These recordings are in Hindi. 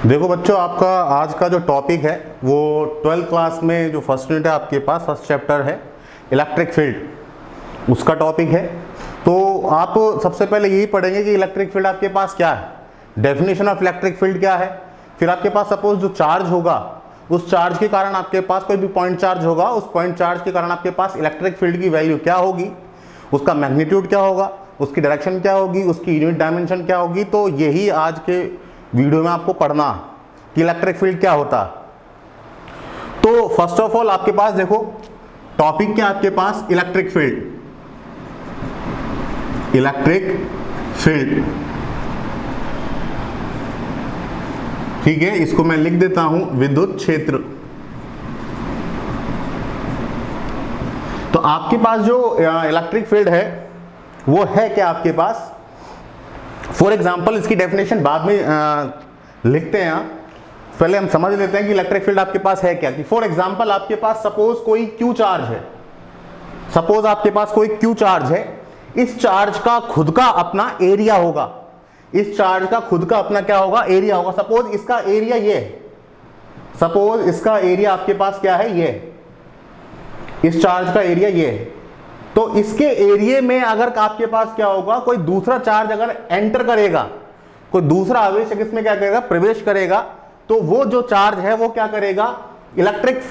देखो बच्चों, आपका आज का जो टॉपिक है वो 12th क्लास में जो फर्स्ट यूनिट है आपके पास, फर्स्ट चैप्टर है इलेक्ट्रिक फील्ड, उसका टॉपिक है। तो आप सबसे पहले यही पढ़ेंगे कि इलेक्ट्रिक फील्ड आपके पास क्या है, डेफिनेशन ऑफ इलेक्ट्रिक फील्ड क्या है। फिर आपके पास सपोज जो चार्ज होगा, उस चार्ज के कारण आपके पास कोई भी पॉइंट चार्ज होगा, उस पॉइंट चार्ज के कारण आपके पास इलेक्ट्रिक फील्ड की वैल्यू क्या होगी, उसका मैग्नीट्यूड क्या होगा, उसकी डायरेक्शन क्या होगी, उसकी यूनिट डायमेंशन क्या होगी। तो यही आज के वीडियो में आपको पढ़ना कि इलेक्ट्रिक फील्ड क्या होता है। तो फर्स्ट ऑफ ऑल आपके पास देखो टॉपिक क्या, आपके पास इलेक्ट्रिक फील्ड, इलेक्ट्रिक फील्ड, ठीक है। इसको मैं लिख देता हूं विद्युत क्षेत्र। तो आपके पास जो इलेक्ट्रिक फील्ड है वो है क्या आपके पास, फॉर एग्जांपल इसकी डेफिनेशन बाद में लिखते हैं, पहले हम समझ लेते हैं कि इलेक्ट्रिक फील्ड आपके पास है क्या। कि फॉर एग्जांपल आपके पास सपोज कोई क्यू चार्ज है, सपोज आपके पास कोई क्यू चार्ज है, इस चार्ज का खुद का अपना एरिया होगा, इस चार्ज का खुद का अपना क्या होगा, एरिया होगा। सपोज इसका एरिया ये है, सपोज इसका एरिया आपके पास क्या है, ये, इस चार्ज का एरिया ये है। तो इसके एरिया में अगर आपके पास क्या होगा, कोई दूसरा चार्ज अगर एंटर करेगा, कोई दूसरा आवेश इसमें क्या करेगा, प्रवेश करेगा, तो वो जो चार्ज है वो क्या करेगा, इलेक्ट्रिक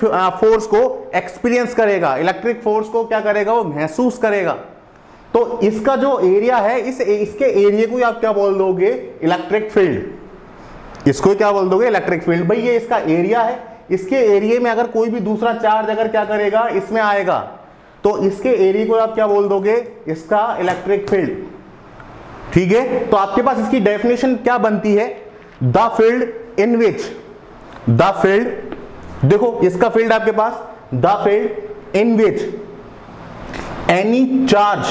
फोर्स को एक्सपीरियंस करेगा, इलेक्ट्रिक फोर्स को क्या करेगा, वो महसूस करेगा। तो इसका जो एरिया है, इसके एरिया को आप क्या बोल दोगे, इलेक्ट्रिक फील्ड। इसको क्या बोल दोगे, इलेक्ट्रिक फील्ड। भाई ये इसका एरिया है, इसके एरिया में अगर कोई भी दूसरा चार्ज अगर क्या करेगा, इसमें आएगा, तो इसके एरिया को आप क्या बोल दोगे, इसका इलेक्ट्रिक फील्ड, ठीक है। तो आपके पास इसकी डेफिनेशन क्या बनती है, the field in which, the field, देखो इसका फील्ड आपके पास, the field in which any charge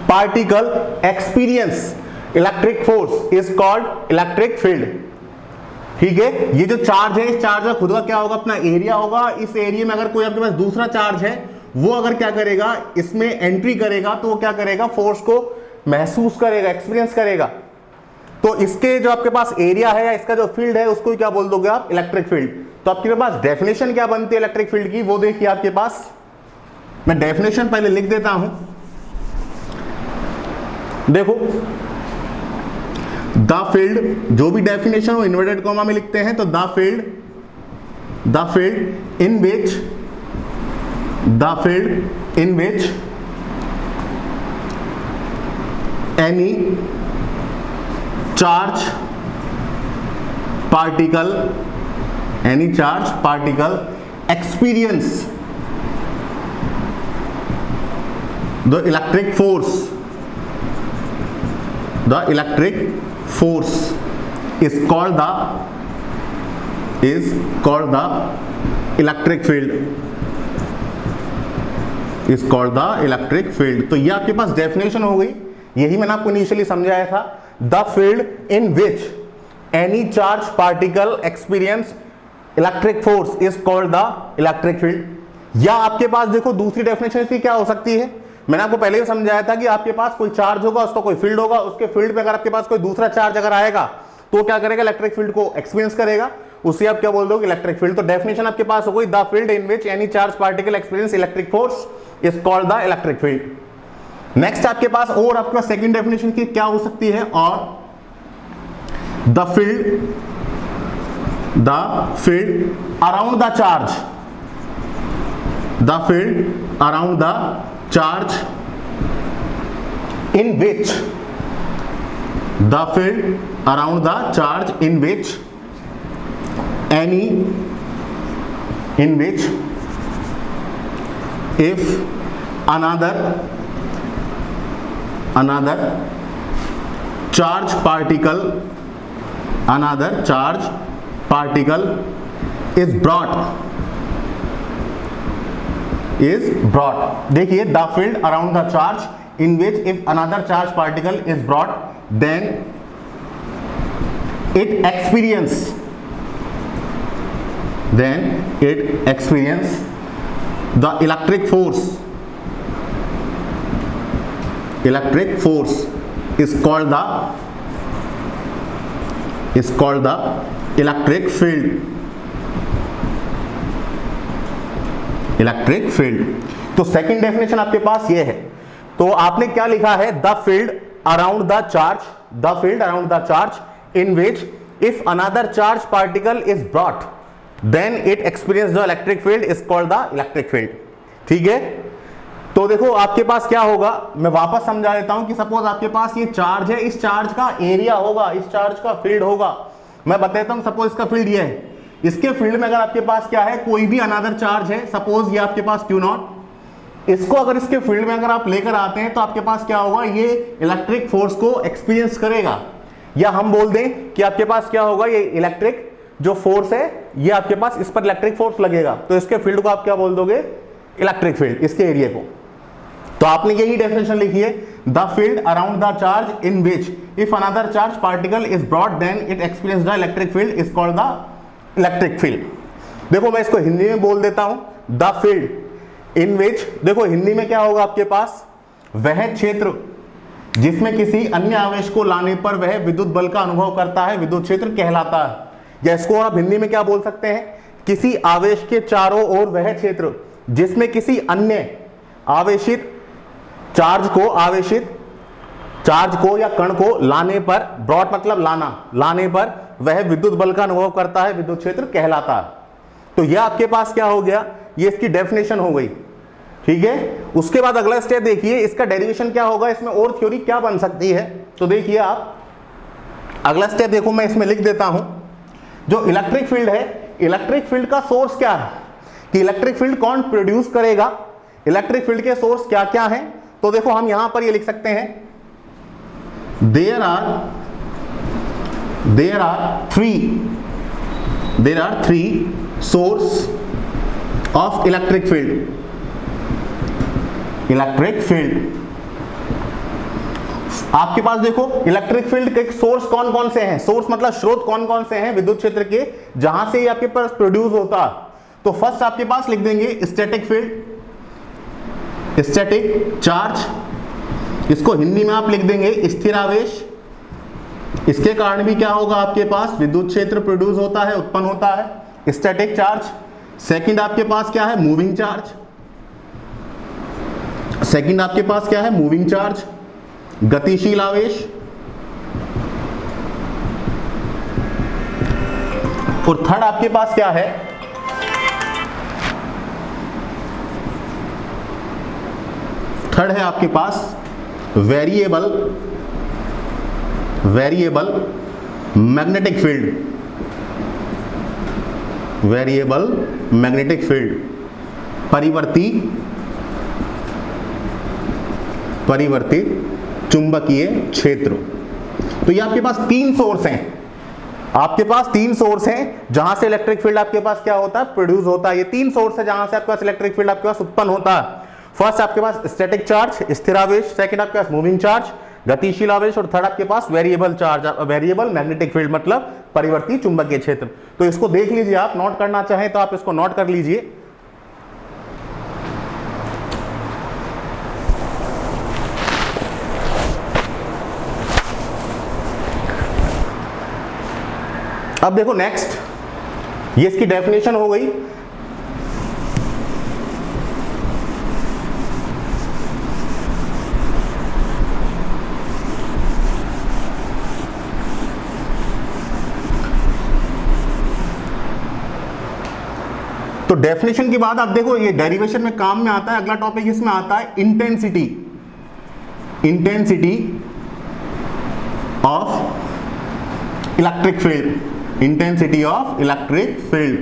particle experience electric force is called electric field, ठीक है। ये जो चार्ज है, इस चार्ज का खुद का क्या होगा, अपना एरिया होगा। इस एरिया में अगर कोई आपके पास दूसरा चार्ज है, वो अगर क्या करेगा, इसमें एंट्री करेगा, तो वो क्या करेगा, फोर्स को महसूस करेगा, एक्सपीरियंस करेगा। तो इसके जो आपके पास एरिया है या इसका जो फील्ड है, उसको क्या बोल दोगे आप, इलेक्ट्रिक फील्ड। तो आपके पास डेफिनेशन क्या बनती है इलेक्ट्रिक फील्ड की, वो देखिए आपके पास, मैं डेफिनेशन पहले लिख देता हूं। देखो द फील्ड, जो भी डेफिनेशन हो इन्वर्टेड कॉमा में लिखते हैं। तो the field in which, the field in which any charge particle, any charge particle experience the electric force, the electric force is called the electric field, is called the electric field। तो ये आपके पास डेफिनेशन हो गई, यही मैंने आपको इनिशियली समझाया था। The field in which any charge particle experience electric force is called the electric field. या आपके पास देखो दूसरी डेफिनेशन इसकी क्या हो सकती है, मैंने आपको पहले भी समझाया था कि आपके पास कोई चार्ज होगा, उसका कोई फील्ड होगा, उसके फील्ड पे अगर आपके पास कोई दूसरा चार्ज अगर आएगा, तो क्या करेगा, इलेक्ट्रिक फील्ड को एक्सपीरियंस करेगा, उसे आप क्या बोल दोगे, इलेक्ट्रिक फील्ड। तो डेफिनेशन आपके पास हो गई, the field in which any charge particle experience electric force is called the electric field. Next आपके पास और आपका सेकंड डेफिनेशन की क्या हो सकती है, और the field around the charge, the field around the charge in which, the field around the charge in which any, in which if another charge particle, another charge particle is brought, देखिए the field around the charge in which if another charge particle is brought then it experience the electric force is called the electric field. तो सेकंड डेफिनेशन आपके पास ये है। तो आपने क्या लिखा है, the field around the charge in which if another charge particle is brought then it experience the electric field is called the electric field. ठीक है, तो देखो आपके पास क्या होगा, मैं वापस समझा देता हूं कि सपोज आपके पास ये चार्ज है, इस चार्ज का एरिया होगा, इस चार्ज का फील्ड होगा। मैं बताता हूं, सपोज इसका फील्ड ये है, इसके फील्ड में अगर आपके पास क्या है, कोई भी अनदर चार्ज है, सपोज ये आपके पास Q0, इसको अगर इसके फील्ड में अगर आप लेकर आते हैं तो आपके पास क्या होगा, ये इलेक्ट्रिक फोर्स को एक्सपीरियंस करेगा। या हम बोल दें कि आपके पास क्या होगा, ये इलेक्ट्रिक जो फोर्स है ये आपके पास इस पर इलेक्ट्रिक फोर्स लगेगा, तो इसके फील्ड को आप क्या बोल दोगे, इलेक्ट्रिक फील्ड, इसके एरिया को। तो आपने यही डेफिनेशन लिखी है, the field around the charge in which if another charge particle is brought then it experience the electric field is called the electric field. देखो मैं इसको हिंदी में बोल देता हूं, द फील्ड इन विच, देखो हिंदी में क्या होगा आपके पास, वह क्षेत्र जिसमें किसी अन्य आवेश को लाने पर वह विद्युत बल का अनुभव करता है विद्युत क्षेत्र कहलाता है। या इसको आप हिंदी में क्या बोल सकते हैं, किसी आवेश के चारों ओर वह क्षेत्र जिसमें किसी अन्य आवेशित चार्ज को या कण को लाने पर, ब्रॉट मतलब लाने पर वह विद्युत बल का अनुभव करता है विद्युत क्षेत्र कहलाता है। तो यह आपके पास क्या हो गया, ये इसकी डेफिनेशन हो गई। ठीक है, उसके बाद अगला स्टेप देखिए, इसका डेरिवेशन क्या होगा, इसमें और थ्योरी क्या बन सकती है। तो देखिए आप अगला स्टेप देखो, मैं इसमें लिख देता हूं, जो इलेक्ट्रिक फील्ड है, इलेक्ट्रिक फील्ड का सोर्स क्या है, कि इलेक्ट्रिक फील्ड कौन प्रोड्यूस करेगा, इलेक्ट्रिक फील्ड के सोर्स क्या क्या हैं। तो देखो हम यहां पर ये लिख सकते हैं, there are three source of electric field. आपके पास देखो इलेक्ट्रिक फील्ड के सोर्स कौन कौन से हैं, सोर्स मतलब स्रोत कौन कौन से हैं विद्युत क्षेत्र के, जहां से ये आपके पास प्रोड्यूस होता है। तो फर्स्ट आपके पास लिख देंगे स्टैटिक फील्ड, स्टैटिक चार्ज, इसको हिंदी में आप लिख देंगे स्थिर आवेश। इसके कारण भी क्या होगा, आपके पास विद्युत क्षेत्र प्रोड्यूस होता है, उत्पन्न होता है, स्टैटिक चार्ज। सेकंड आपके पास क्या है, मूविंग चार्ज, गतिशील आवेश। और थर्ड आपके पास क्या है, थर्ड है आपके पास वेरिएबल मैग्नेटिक फील्ड, परिवर्ती चुंबकीय क्षेत्र। तो ये आपके पास तीन सोर्स हैं, जहां से इलेक्ट्रिक फील्ड आपके पास क्या होता है, प्रोड्यूस होता है। ये तीन सोर्स है जहां से आपके पास इलेक्ट्रिक फील्ड आपके पास उत्पन्न होता है। फर्स्ट आपके पास स्टैटिक चार्ज, स्थिर आवेश, सेकंड आपके पास मूविंग चार्ज, गतिशील आवेश, और थर्ड आपके पास वेरिएबल मैग्नेटिक फील्ड मतलब परिवर्ती चुंबकीय क्षेत्र। तो इसको देख लीजिए आप, नोट करना चाहें तो आप इसको नोट कर लीजिए। अब देखो नेक्स्ट, ये इसकी डेफिनेशन हो गई। तो डेफिनेशन के बाद आप देखो ये डेरिवेशन में काम में आता है। अगला टॉपिक इसमें आता है इंटेंसिटी ऑफ इलेक्ट्रिक फील्ड,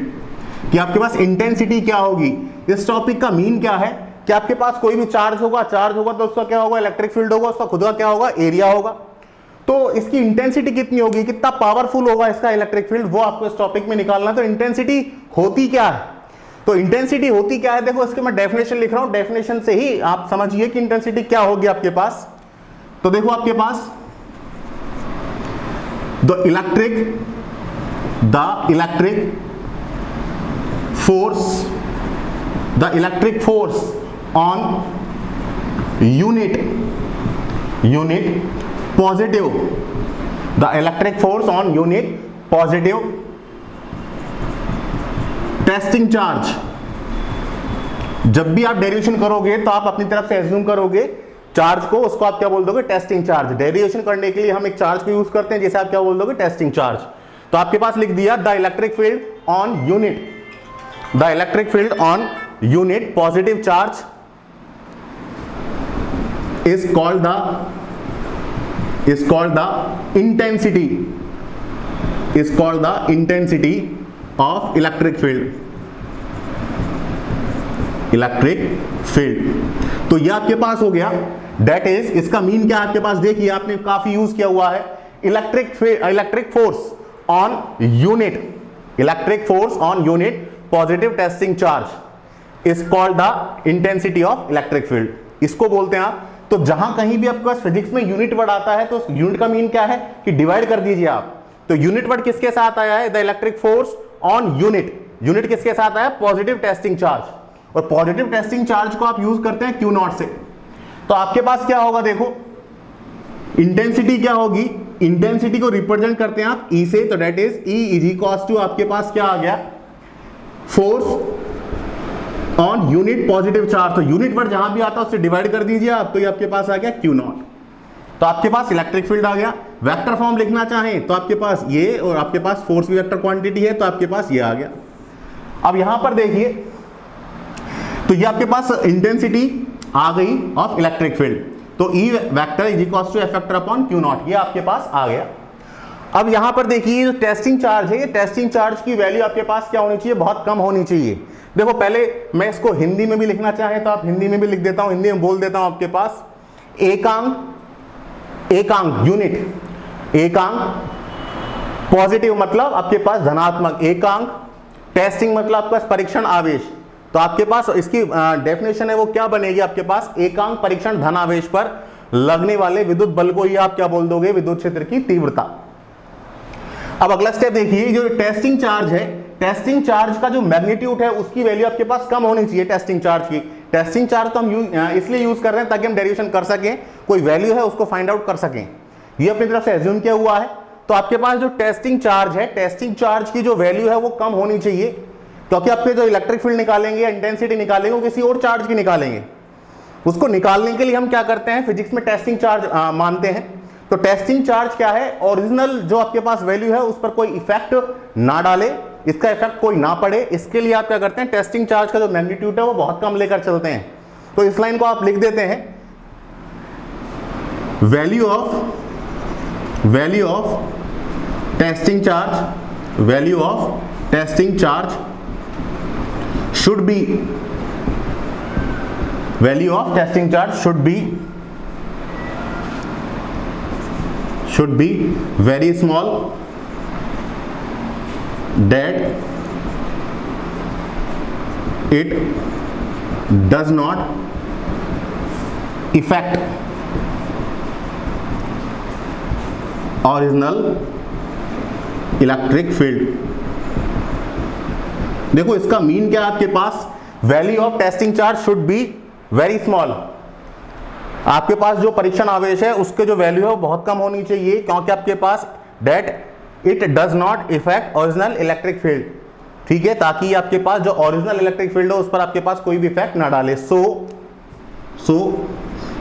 कि आपके पास इंटेंसिटी क्या होगी। इस टॉपिक का मीन क्या है कि आपके पास कोई भी चार्ज होगा तो उसका क्या होगा, इलेक्ट्रिक फील्ड होगा, उसका खुद का क्या होगा, एरिया होगा। तो इसकी इंटेंसिटी कितनी होगी, कितना पावरफुल होगा इसका इलेक्ट्रिक फील्ड, वो आपको इस टॉपिक में निकालना है। तो इंटेंसिटी होती क्या है, देखो इसके मैं डेफिनेशन लिख रहा हूं, डेफिनेशन से ही आप समझिए कि इंटेंसिटी क्या होगी आपके पास। तो देखो आपके पास the electric force on unit positive, the electric force on unit positive testing charge, जब भी आप डेरिवेशन करोगे तो आप अपनी तरफ से एज्यूम करोगे चार्ज को, उसको आप क्या बोल दोगे, टेस्टिंग चार्ज। डेरिवेशन करने के लिए हम एक चार्ज को यूज करते हैं, जैसे आप क्या बोल दोगे, टेस्टिंग चार्ज। तो आपके पास लिख दिया the electric field on unit, the electric field on unit positive charge is called the intensity, is called the intensity of electric field। तो ये आपके पास हो गया, that is इसका मीन क्या है आपके पास, देखिए आपने काफी यूज किया हुआ है, electric force on unit, electric force on unit positive testing charge is called the intensity of electric field, इसको बोलते हैं आप। तो जहां कहीं भी आपके पास फिजिक्स में यूनिट वर्ड आता है तो यूनिट का मीन क्या है कि डिवाइड कर दीजिए आप। तो यूनिट वर्ड किसके साथ आया है, the electric force on unit, unit किसके साथ आया, पॉजिटिव टेस्टिंग चार्ज, और पॉजिटिव टेस्टिंग चार्ज को आप यूज करते हैं Q0 से। तो आपके पास क्या होगा, देखो इंटेंसिटी क्या होगी, इंटेंसिटी को रिप्रेजेंट करते हैं आप E से, तो that is E is equals to आपके पास क्या आ गया, force on unit positive charge. तो यूनिट पर जहां भी आता है उससे डिवाइड कर दीजिए आप, तो ये आपके पास आ गया Q0। तो आपके पास इलेक्ट्रिक फील्ड आ गया। वेक्टर फॉर्म लिखना चाहें तो आपके पास ये, और आपके पास फोर्स भी वेक्टर क्वांटिटी है, तो आपके पास ये आ गया। अब यहां पर देखिए, तो ये आपके पास इंटेंसिटी आ गई ऑफ इलेक्ट्रिक फील्ड, तो E vector is equals to F vector upon Q0, ये आपके पास आ गया। अब यहां पर देखिए जो टेस्टिंग चार्ज है, टेस्टिंग चार्ज की वैल्यू आपके पास क्या होनी चाहिए, बहुत कम होनी चाहिए। देखो पहले मैं इसको हिंदी में भी लिखना चाहे तो आप हिंदी में भी लिख देता हूं, हिंदी में बोल देता हूं आपके पास एकांक यूनिट, एकांक पॉजिटिव मतलब आपके पास धनात्मक एकांक, टेस्टिंग मतलब आपके पास परीक्षण आवेश। तो आपके पास इसकी डेफिनेशन है वो क्या बनेगी, आपके पास एकांक परीक्षण धन आवेश पर लगने वाले विद्युत बल को ही आप क्या बोल दोगे, विद्युत क्षेत्र की तीव्रता। अब अगला स्टेप देखिए, जो टेस्टिंग चार्ज है, टेस्टिंग चार्ज का जो मैग्नीट्यूड है उसकी वैल्यू आपके पास कम होनी चाहिए टेस्टिंग चार्ज की। टेस्टिंग चार्ज तो हम इसलिए यूज कर रहे हैं ताकि हम डेरिवेशन कर सकें, कोई वैल्यू है उसको फाइंड आउट कर सकें, ये अपनी तरफ से एज्यूम किया हुआ है। तो आपके पास जो टेस्टिंग चार्ज है, टेस्टिंग चार्ज की जो वैल्यू है वो कम होनी चाहिए, क्योंकि आपके जो इलेक्ट्रिक फील्ड निकालेंगे, इंटेंसिटी निकालेंगे, वो किसी और चार्ज की निकालेंगे। उसको निकालने के लिए हम क्या करते हैं, फिजिक्स में टेस्टिंग चार्ज मानते हैं। तो टेस्टिंग चार्ज क्या है, ओरिजिनल जो आपके पास वैल्यू है उस पर कोई इफेक्ट ना डाले, इसका इफेक्ट कोई ना पड़े, इसके लिए आप क्या करते हैं, टेस्टिंग चार्ज का जो मैग्नीट्यूड है वो बहुत कम लेकर चलते हैं। तो इस लाइन को आप लिख देते हैं, value of testing charge, value of testing charge should B, value of testing charge should be very small, that it does not affect original electric field। देखो इसका मीन क्या है आपके पास, value of testing charge should be very small, आपके पास जो परीक्षण आवेश है उसके जो वैल्यू है वो बहुत कम होनी चाहिए, क्योंकि आपके पास that it does not effect original electric field, ठीक है, ताकि आपके पास जो ओरिजिनल इलेक्ट्रिक फील्ड है उस पर आपके पास कोई भी इफेक्ट ना डाले। सो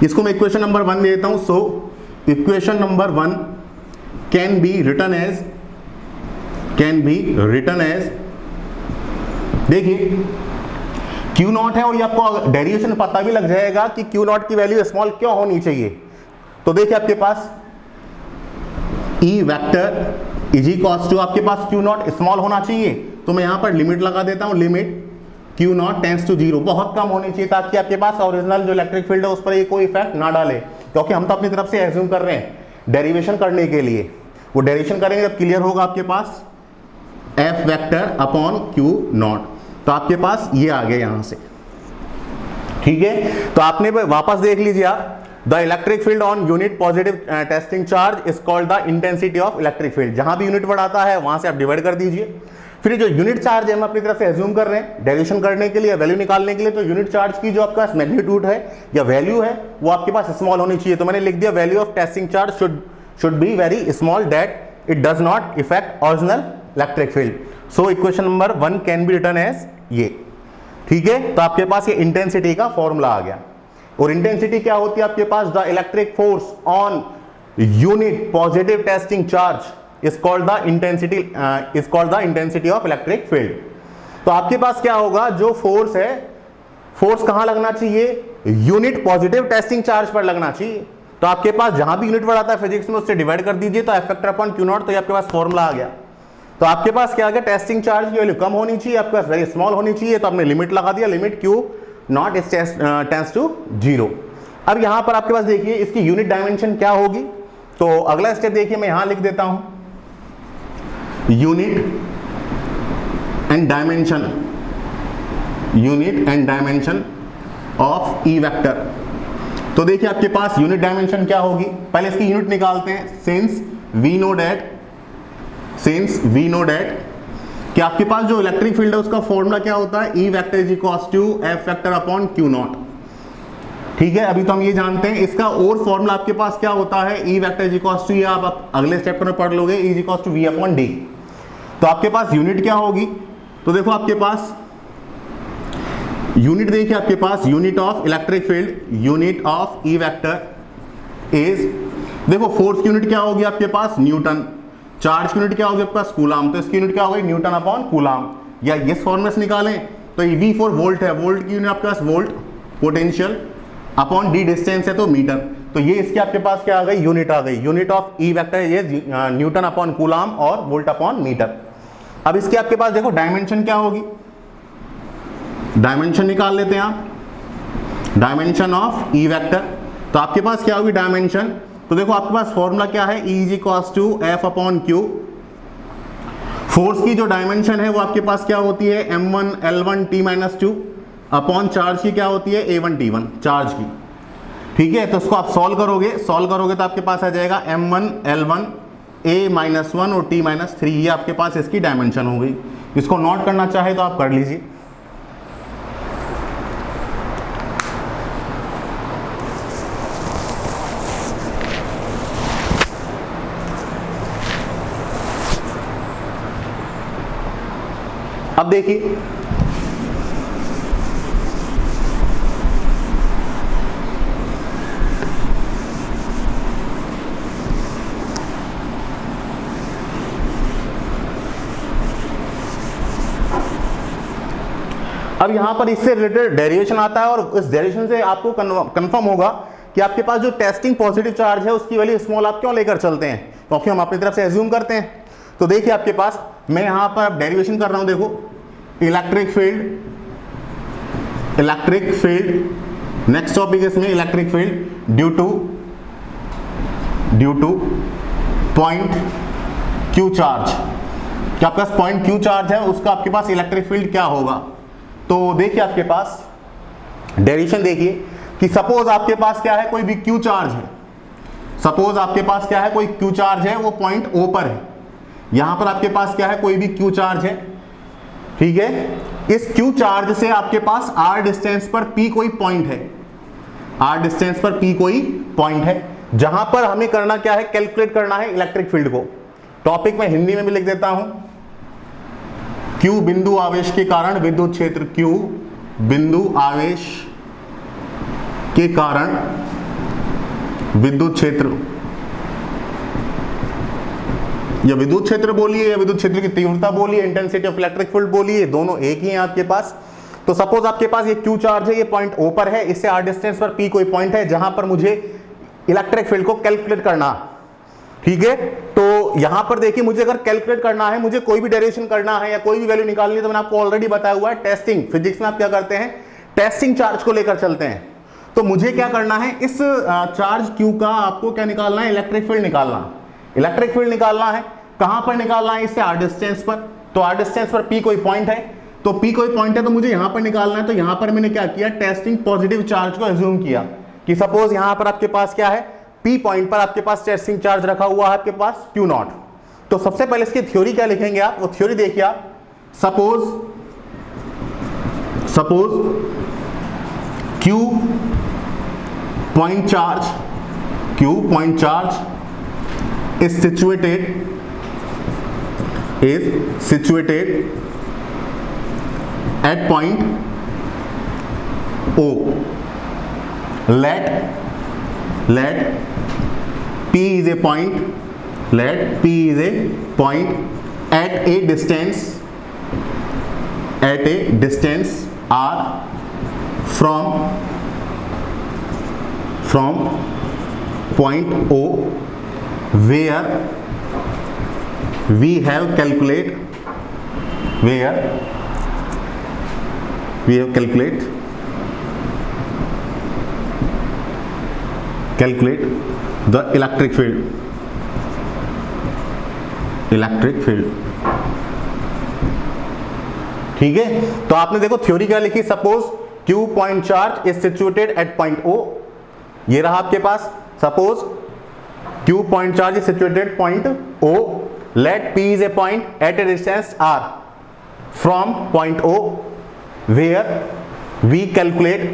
इसको मैं इक्वेशन नंबर 1 दे देता हूं। सो equation number 1 can be written as, देखिए Q0 है, और ये आपको डेरिवेशन पता भी लग जाएगा कि Q0 की वैल्यू स्मॉल क्यों होनी चाहिए। तो देखिए आपके पास E vector is equals to, आपके पास Q0 स्मॉल होना चाहिए, तो मैं यहां पर लिमिट लगा देता हूं, लिमिट Q0 टेंड्स टू 0, बहुत कम होनी चाहिए ताकि आपके पास ओरिजिनल जो इलेक्ट्रिक फील्ड है उस पर ये कोई इफेक्ट ना डाले, क्योंकि हम तो अपनी तरफ से एज्यूम कर रहे हैं डेरिवेशन करने के लिए। वो डेरिवेशन करेंगे जब क्लियर होगा आपके पास F वेक्टर अपॉन Q0, तो आपके पास ये आ गया यहां से, ठीक है। तो आपने वापस देख लीजिए आप, the electric field on unit positive testing charge is called the intensity of electric field. जहां भी यूनिट वर्ड आता है वहां से आप डिवाइड कर दीजिए। फिर जो यूनिट चार्ज है हम अपनी तरफ से एज्यूम कर रहे हैं डेरिवेशन करने के लिए, वैल्यू निकालने के लिए, तो यूनिट चार्ज की जो आपका मैग्नीट्यूड है या वैल्यू है वो आपके पास स्मॉल होनी चाहिए। तो मैंने लिख दिया value of testing charge should be very small, that it does not effect original electric field. So equation number 1 can be written as ये। ठीक है, तो आपके पास ये इंटेंसिटी का फॉर्मूला आ गया। और इंटेंसिटी क्या होती है आपके पास? The electric force on unit positive testing charge is called the intensity of electric field. तो आपके पास क्या होगा, जो फोर्स है, फोर्स कहां लगना चाहिए? यूनिट पॉजिटिव टेस्टिंग चार्ज पर लगना चाहिए। तो आपके पास जहां भी यूनिट वर्ड आता है फिजिक्स में उससे डिवाइड कर दीजिए, तो F factor upon Q not, तो ये आपके पास फॉर्मूला आ गया। तो आपके पास क्या आ गया? टेस्टिंग चार्ज की वैल्यू कम होनी चाहिए, आपके पास वेरी स्मॉल होनी चाहिए, तो आपने लिमिट लगा दिया, limit Q naught is tends to 0। अब यहां पर आपके पास देखिए इसकी यूनिट डायमेंशन क्या होगी। तो अगला स्टेप देखिए, मैं यहां लिख देता हूं unit and dimension of E vector. तो देखिए आपके पास यूनिट डायमेंशन क्या होगी, पहले इसकी यूनिट निकालते हैं। सिंस वी नो डेट कि आपके पास जो इलेक्ट्रिक फील्ड है उसका फॉर्मूला क्या होता है? E vector is equals to F vector upon Q naught. ठीक है, अभी तो हम ये जानते हैं। इसका और फॉर्मूला आपके पास क्या होता है? E vector is equals to, ये आप अगले चैप्टर में पढ़ लोगे, E is equals to V upon D. तो आपके पास यूनिट क्या होगी? तो देखो आपके पास यूनिट, देखिए आपके पास unit of electric field, unit of E vector is, देखो फोर्स की यूनिट क्या होगी आपके पास? न्यूटन। चार्ज की यूनिट क्या होगी आपके पास? कूलाम। तो इसकी यूनिट क्या होगी? Newton upon coulomb. या इस फॉर्मूले से निकालें तो वी फॉर वोल्ट है, वोल्ट की यूनिट आपके पास volt potential upon D distance है तो मीटर। तो ये इसकी आपके पास क्या आ गई? यूनिट आ गई। यूनिट ऑफ ई वेक्टर ये न्यूटन अपॉन कूलाम और वोल्ट अपॉन मीटर। अब इसके आपके पास देखो डायमेंशन क्या होगी, डायमेंशन निकाल लेते हैं आप, डायमेंशन ऑफ ई वेक्टर। तो आपके पास क्या होगी डायमेंशन? तो देखो आपके पास फॉर्मूला क्या है? E is equals to F upon Q. Force की जो डायमेंशन है वो आपके पास क्या होती है? m1 l1 t-2 upon charge की क्या होती है? a1 t1 चार्ज की। ठीक है, तो उसको आप सॉल्व करोगे तो आपके पास आ जाएगा m1 l1 a-1 और t-3, ये आपके पास इसकी डायमेंशन हो गई। इसको नोट करना चाहे तो आप कर लीजिए। अब देखिए अब यहां पर इससे रिलेटेड डेरिवेशन आता है और इस डेरिवेशन से आपको कंफर्म होगा कि आपके पास जो टेस्टिंग पॉजिटिव चार्ज है उसकी वैल्यू स्मॉल आप क्यों लेकर चलते हैं, क्योंकि हम अपनी तरफ से एज्यूम करते हैं। तो देखिए आपके पास मैं यहां पर डेरिवेशन कर रहा हूं, देखो इलेक्ट्रिक फील्ड नेक्स्ट टॉपिक इसमें electric field due two point Q charge. क्या आपके पास पॉइंट क्यू चार्ज है उसका आपके पास इलेक्ट्रिक फील्ड क्या होगा? तो देखिए आपके पास डेरिवेशन देखिए कि सपोज आपके पास क्या है, कोई भी क्यू चार्ज है, सपोज आपके पास क्या है, कोई क्यू चार्ज है, वो पॉइंट ओ पर है। यहां पर आपके पास क्या है, कोई भी क्यू चार्ज है, ठीक है। इस क्यू चार्ज से आपके पास आर डिस्टेंस पर पी कोई पॉइंट है, आर डिस्टेंस पर पी कोई पॉइंट है, जहां पर हमें करना क्या है, कैलकुलेट करना है इलेक्ट्रिक फील्ड को। टॉपिक में हिंदी में भी लिख देता हूं, क्यू बिंदु आवेश के कारण विद्युत क्षेत्र, क्यू बिंदु आवेश के कारण विद्युत क्षेत्र, या विद्युत क्षेत्र बोलिए या विद्युत क्षेत्र की तीव्रता बोलिए, इंटेंसिटी ऑफ इलेक्ट्रिक फील्ड बोलिए, दोनों एक ही हैं आपके पास। तो सपोज आपके पास ये क्यू चार्ज है, ये पॉइंट ओ पर है, इससे आर डिस्टेंस पर पी कोई पॉइंट है जहां पर मुझे इलेक्ट्रिक फील्ड को कैलकुलेट करना, ठीक है। तो यहां पर देखिए मुझे अगर कैलकुलेट करना है, मुझे कोई भी डेरिवेशन करना है या कोई भी वैल्यू निकालनी है, तो मैंने आपको ऑलरेडी बताया हुआ है, टेस्टिंग फिजिक्स में आप क्या करते हैं, टेस्टिंग चार्ज को लेकर चलते हैं। तो मुझे क्या करना है, इस चार्ज क्यू का आपको क्या निकालना है, इलेक्ट्रिक फील्ड निकालना, इलेक्ट्रिक फील्ड निकालना है। कहां पर निकालना है, इससे आर डिस्टेंस पर। तो आर डिस्टेंस पर पी कोई पॉइंट है, तो पी कोई पॉइंट है तो मुझे यहां पर निकालना है। तो यहां पर मैंने क्या किया, टेस्टिंग पॉजिटिव चार्ज को एज्यूम किया कि सपोज यहां पर आपके पास क्या है, पी पॉइंट पर आपके पास टेस्टिंग चार्ज रखा हुआ है आपके पास क्यू नॉट। तो सबसे पहले इसकी थ्योरी क्या लिखेंगे आप, वो थ्योरी देखिए आप, suppose Q point charge is is situated at point O. Let P is a point. Let P is a point at a distance R from point O, where we have calculate the electric field. ठीक है, तो आपने देखो थ्योरी क्या लिखी, suppose Q point charge is situated at point O. ये रहा आपके पास, suppose Q point charge is situated point O. Let P is a point at a distance R from point O, where we calculate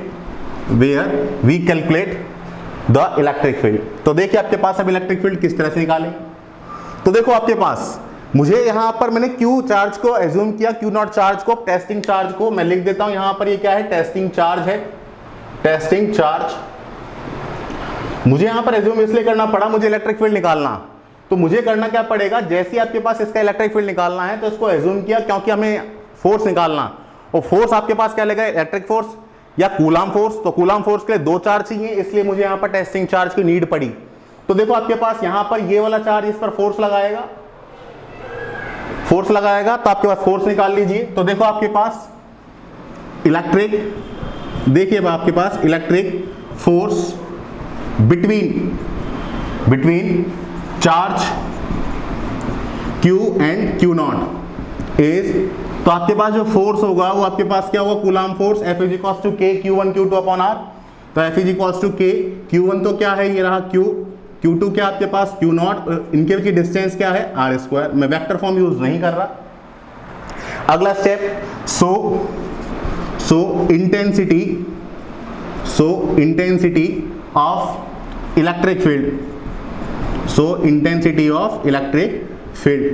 the electric field. तो देखिए आपके पास अब इलेक्ट्रिक फील्ड किस तरह से निकालें. तो देखो आपके पास, मुझे यहां पर मैंने Q चार्ज को एज्यूम किया, Q नॉट चार्ज को, टेस्टिंग चार्ज को मैं लिख देता हूं यहां पर. ये क्या है, टेस्टिंग चार्ज है. टेस्टिंग चार्ज मुझे यहां पर एज्यूम इसलिए करना पड़ा, मुझे इलेक्ट्रिक फील्ड निकालना. तो मुझे करना क्या पड़ेगा, जैसे ही आपके पास इसका इलेक्ट्रिक फील्ड निकालना है तो इसको एज्यूम किया, क्योंकि हमें फोर्स निकालना, और फोर्स आपके पास क्या लगेगा, इलेक्ट्रिक फोर्स या कूलाम फोर्स. तो कूलाम फोर्स के लिए दो चार्ज चाहिए, इसलिए मुझे यहां पर टेस्टिंग चार्ज की नीड पड़ी. तो देखो आपके पास यहां पर ये वाला चार्ज इस पर फोर्स लगाएगा, तो आपके पास फोर्स निकाल लीजिए. तो देखो आपके पास इलेक्ट्रिक, देखिए आपके पास electric force between charge Q and Q naught is, तो आपके पास जो फोर्स होगा वो आपके पास क्या होगा, Coulomb force. F is equals to K Q1 Q2 upon R. तो F is equals to K, Q1 तो क्या है, ये रहा Q, Q2 क्या आपके पास Q नॉट, इनके बीच की डिस्टेंस क्या है, R स्क्वायर. मैं वेक्टर फॉर्म यूज नहीं कर रहा. अगला step, so intensity of electric field.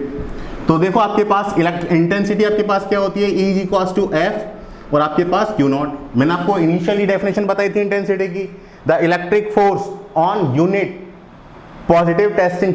तो देखो आपके पास इंटेंसिटी आपके पास क्या होती है, E is equals to F और आपके पास Q नॉट. मैंने आपको इनिशियली डेफिनेशन बताई थी इंटेंसिटी की, the electric force on unit positive testing